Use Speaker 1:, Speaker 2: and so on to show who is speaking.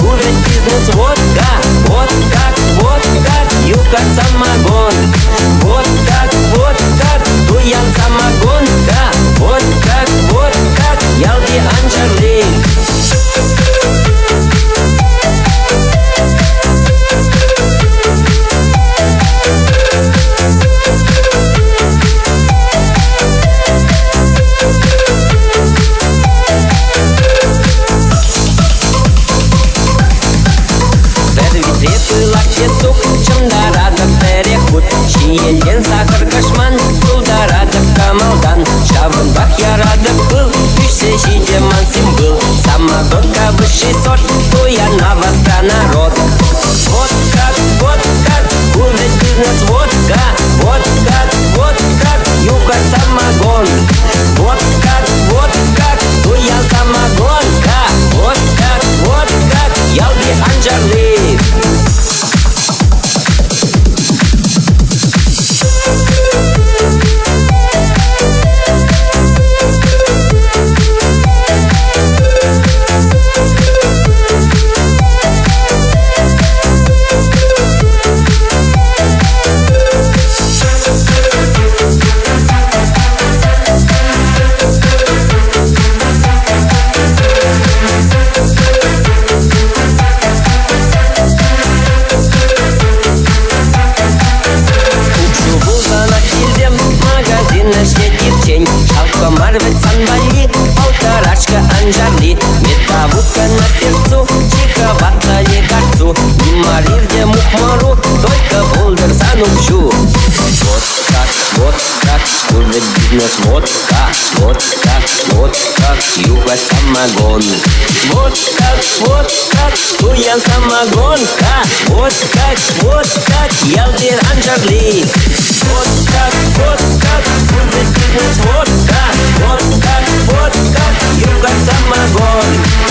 Speaker 1: уже бизнес водка. Вот как, пью как самогон. Вот как, туян самогонка. Вот как, ялди анжарлик. Елен сахар кашман, Кулдарада камалдан. Шабынбак ярады был, Пишсе жидеман символ. Самогонка высший сорт, Туянова народ. Вот как, уже бизнес водка. Вот как, юга самогон. Вот как, туян самогонка. Вот как, ялди анжарлик. Марвет санбали, полторашка анжарли. Метавудка на перцу, чиховато не карцу. Не марир, где мухмару, только булдер занукчу. Вот как, уже бизнес водка. Вот как, юга самогон. Вот как, туян самогонка. Вот как, ялдир анжарли. Вот как, уже бизнес водка. Вот как, юга самогон.